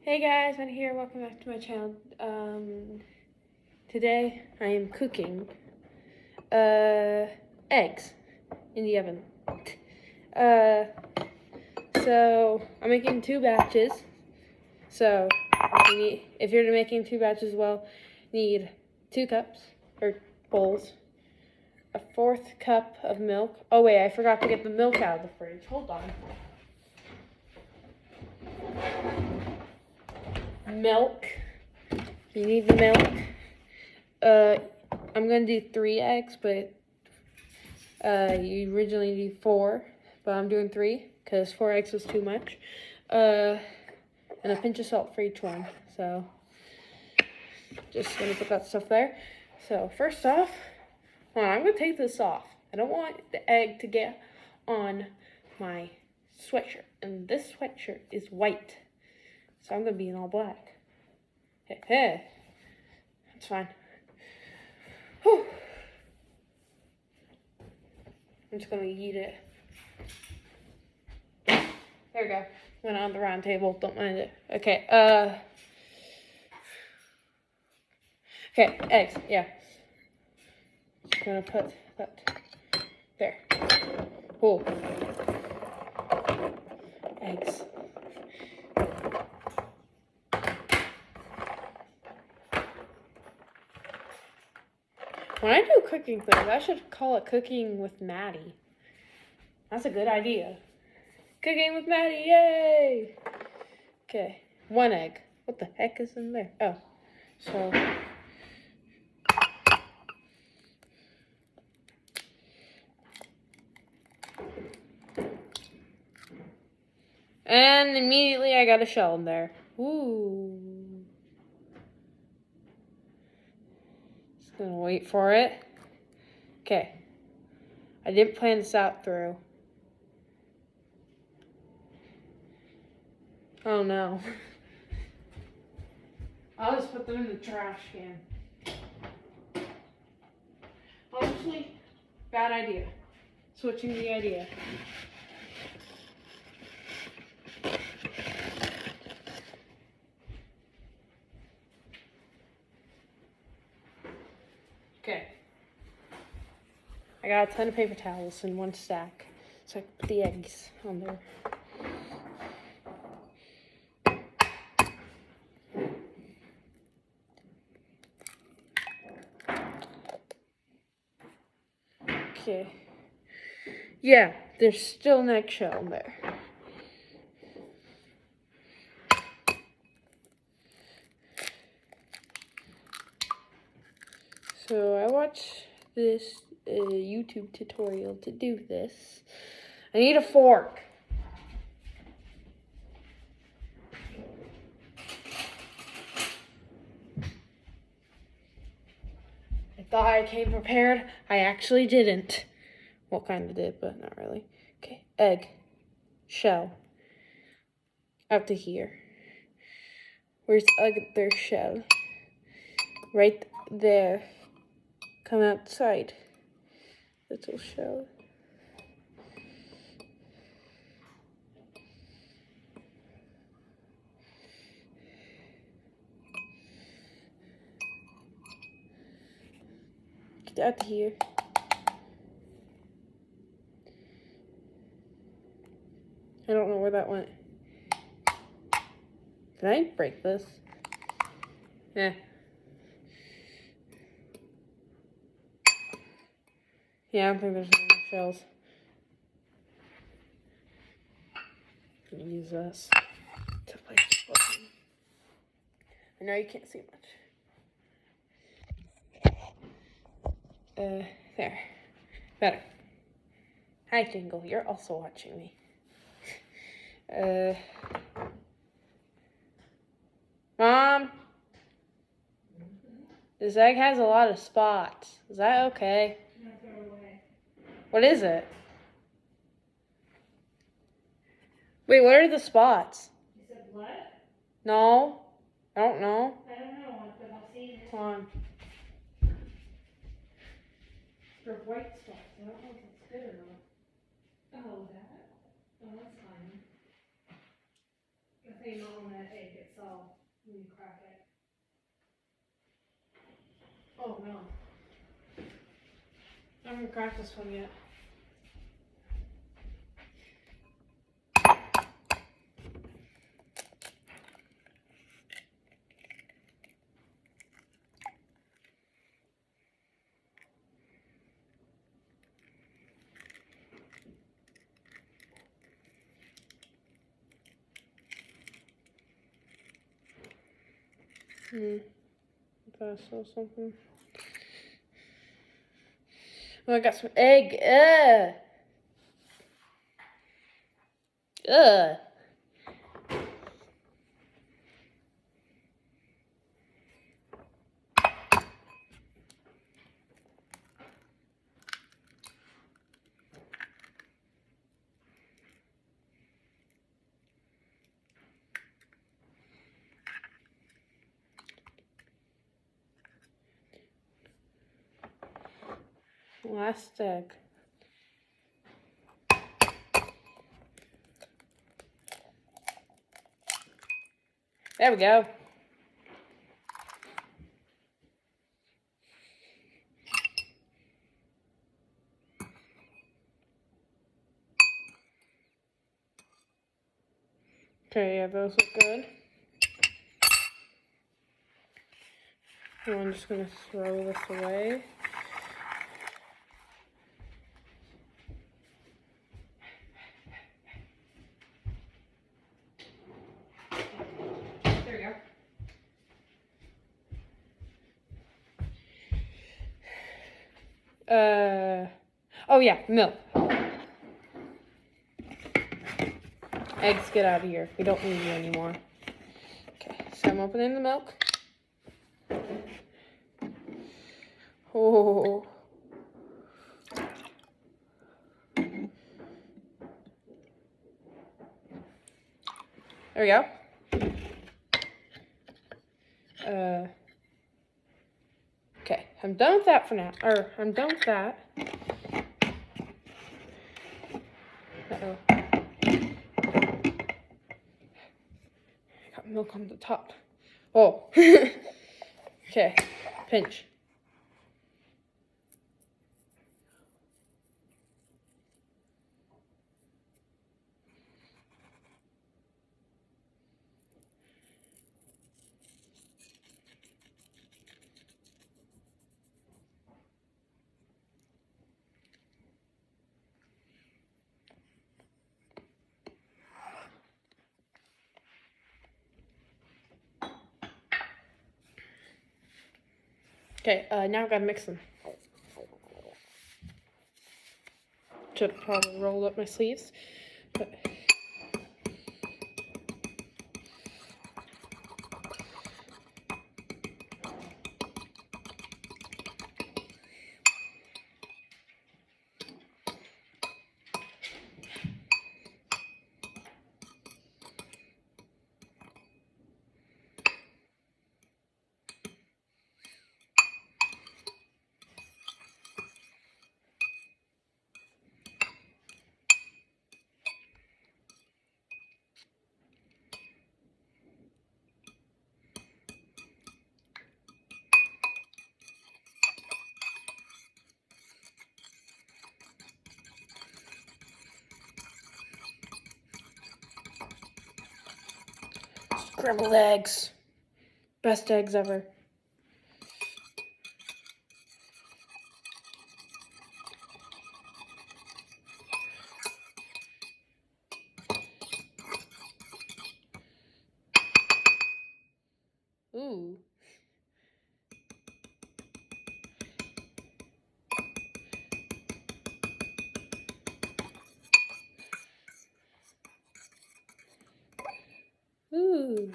Hey guys, Maddie here. Welcome back to my channel. Today I am cooking eggs in the oven. So I'm making 2 batches. So if you're making 2 batches as well, you need 2 cups or bowls, a 1/4 cup of milk. Oh wait, I forgot to get the milk out of the fridge. Hold on. Milk. You need the milk. I'm gonna do 3 eggs, but you originally do 4, but I'm doing 3 because 4 eggs was too much. And a pinch of salt for each one. So just gonna put that stuff there. So first off, I'm gonna take this off. I don't want the egg to get on my sweatshirt, and this sweatshirt is white, so I'm gonna be in all black. Hey, that's fine. Whew. I'm just gonna eat it. There we go. Went on the round table. Don't mind it. Okay. Okay. Eggs. Yeah. Just gonna put that there. Oh. Eggs. When I do cooking things, I should call it Cooking with Maddie. That's a good idea. Cooking with Maddie, yay! Okay, 1 egg. What the heck is in there? Oh, so. And immediately I got a shell in there. Ooh. Just gonna wait for it. Okay. I didn't plan this out through. Oh no. I'll just put them in the trash can. Honestly, bad idea. Switching the idea. Okay. I got a ton of paper towels in 1 stack, so I can put the eggs on there. Okay. Yeah, there's still an eggshell in there. So I watched this YouTube tutorial to do this. I need a fork. I thought I came prepared. I actually didn't. Well, kind of did, but not really. Okay, egg, shell, up to here. Where's the other shell? Right there. Come outside. Little shell. Get out of here. I don't know where that went. Can I break this? Yeah. Yeah, I don't think there's any shells. I'm gonna use this to place the button. I know you can't see much. There. Better. Hi, Jingle. You're also watching me. Mom? This egg has a lot of spots. Is that okay? No, throw it away. What is it? Wait, what are the spots? You said what? No. I don't know. I don't know, but I'll see it. Come on. For white spots. I don't know if it's good or not. Oh, that? Oh, that's fine. cream on that egg itself when you crack it. Oh no. I haven't cracked this one yet. If I saw something. Oh, I got some egg. Ugh. Last egg. There we go. Okay, yeah, those look good. And I'm just gonna throw this away. There we go. Oh yeah, milk. Eggs, get out of here. We don't need you anymore. Okay, so I'm opening the milk. Oh. There we go. Okay, I'm done with that for now. I'm done with that. Uh-oh. Got milk on the top. Oh. Okay, pinch. Okay, now I've got to mix them. Should have probably rolled up my sleeves, but... Scrambled eggs. Best eggs ever. Ooh. Ooh.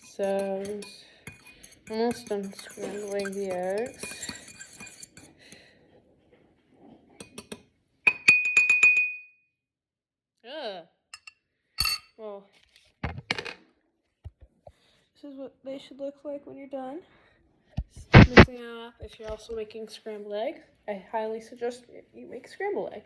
So, almost done scrambling the eggs. Ugh. Well, this is what they should look like when you're done. Mixing it up. If you're also making scrambled eggs, I highly suggest you make scrambled eggs.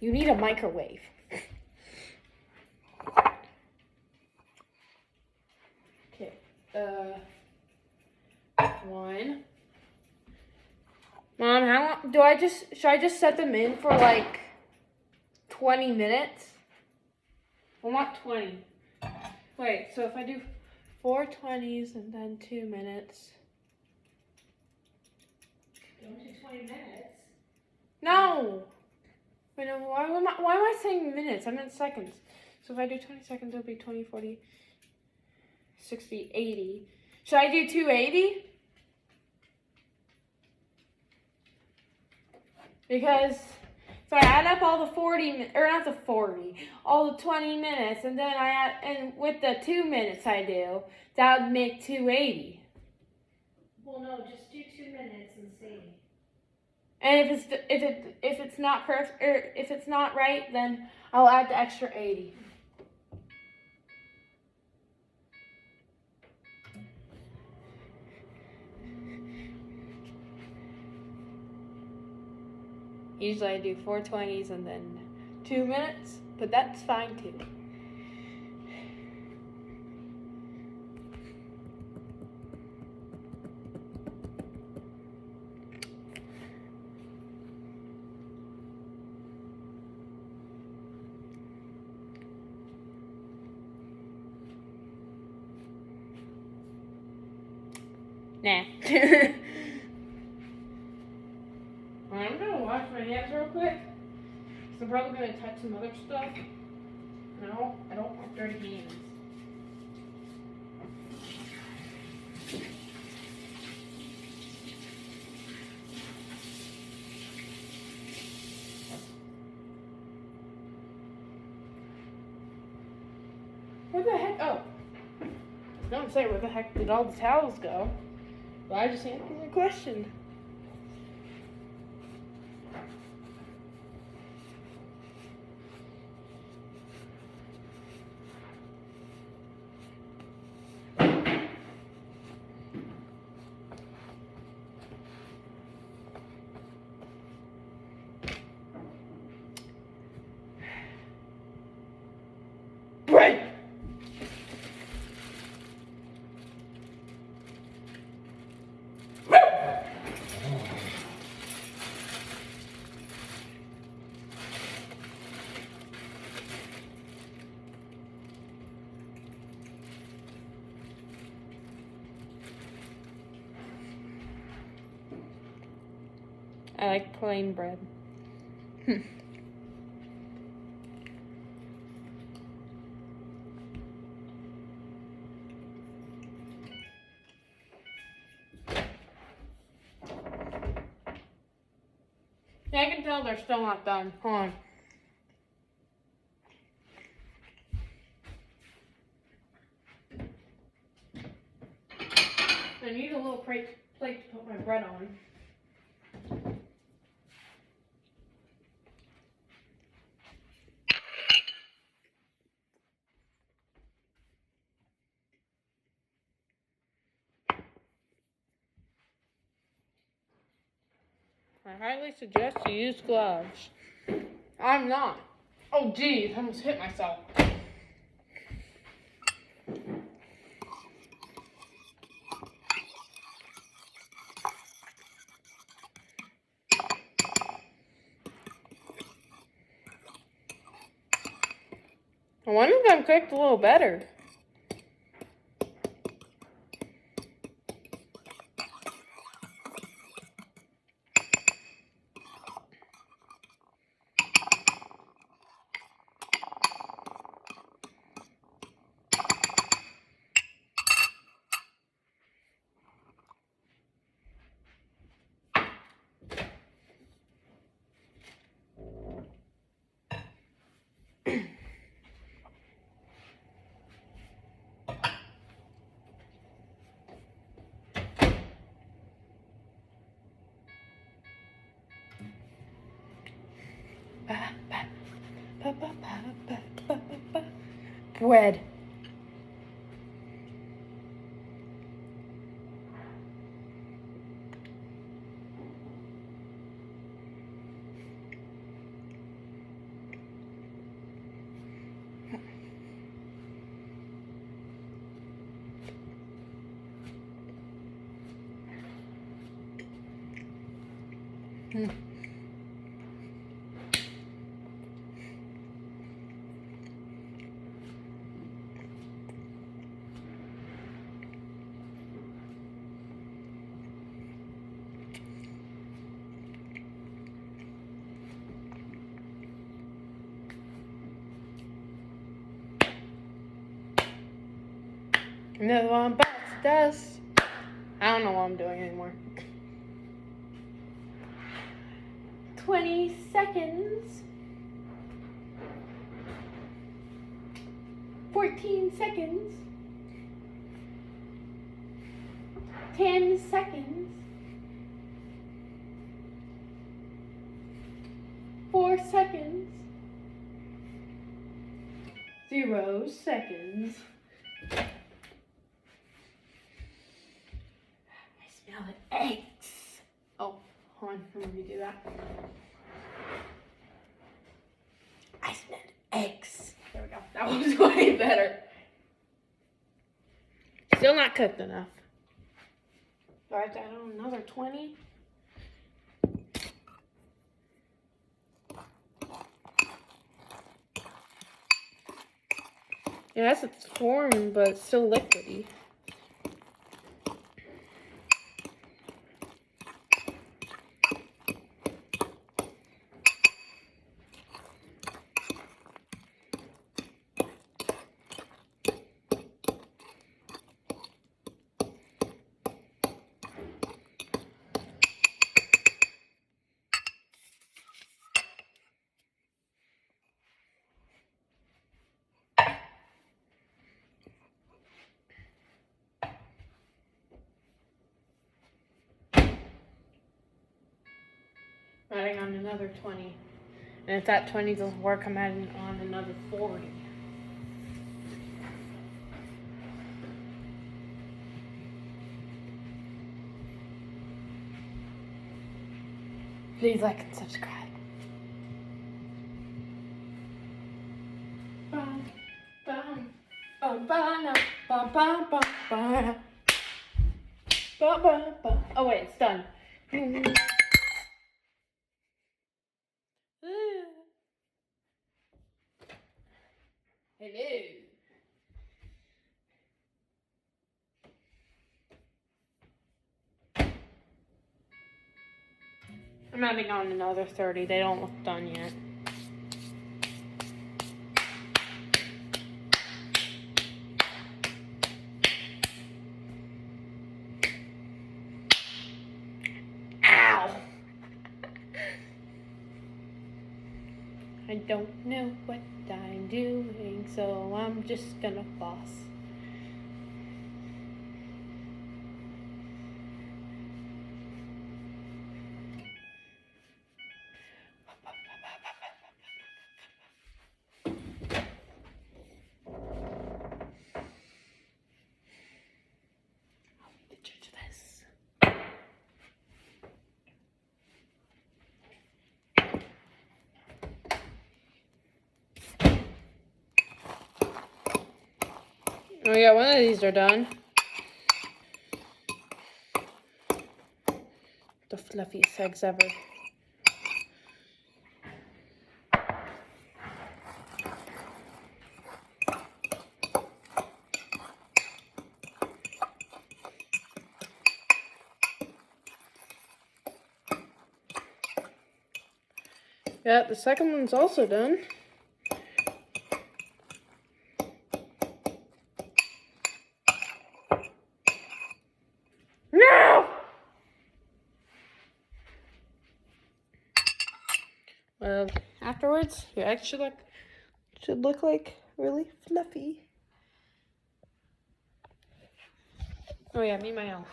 You need a microwave. Okay. One. Mom, how long should I just set them in for like 20 minutes? Well, not 20. Wait, so if I do 4 20s and then 2 minutes. Don't do 20 minutes. No! Wait, no, why am I saying minutes? I meant seconds. So if I do 20 seconds, it'll be 20, 40, 60, 80. Should I do 280? Because so I add up all the 40, or not the 40, all the 20 minutes, and then I add, and with the 2 minutes I do, that would make 280. Well, no, just do 2 minutes and see. And if it's not perfect, or if it's not right, then I'll add the extra 80. Usually I do 4 20s and then 2 minutes, but that's fine too. Nah. I'm gonna wash my hands real quick, because I'm probably gonna touch some other stuff. And I don't want dirty hands. Where the heck? Oh. Don't say where the heck did all the towels go. Well, I just answered the question. Bread! I like plain bread. Yeah, I can tell they're still not done. Hold on. I need a little plate to put my bread on. I highly suggest you use gloves. I'm not. Oh geez, I almost hit myself. I wonder if I'm cooked a little better. Bread. Another one bites dust. I don't know what I'm doing anymore. 20 seconds. 14 seconds. 10 seconds. 4 seconds. 0 seconds. I smell eggs. Oh, hold on, let me redo that. I smelled eggs. There we go. That was way better. Still not cooked enough. All right, I don't know, another 20. Yeah, that's its form, but it's still liquidy. Adding on another 20. And if that 20 doesn't work, I'm adding on another 40. Please like and subscribe. Oh wait, it's done. Hello. I'm adding on another 30. They don't look done yet. Ow! I don't know what I'm doing, so I'm just gonna floss. Oh yeah, one of these are done. The fluffiest eggs ever. Yeah, the second one's also done. No! Well, afterwards, your eggs should look like really fluffy. Oh yeah, meet my elf.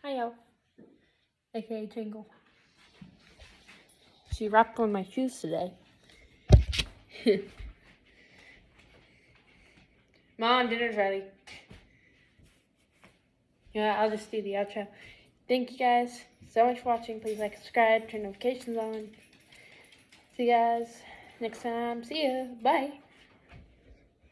Hi elf. AKA Jingle. She wrapped one of my shoes today. Mom, dinner's ready. Yeah, I'll just do the outro. Thank you guys so much for watching. Please like, subscribe, turn notifications on. See you guys next time. See ya. Bye.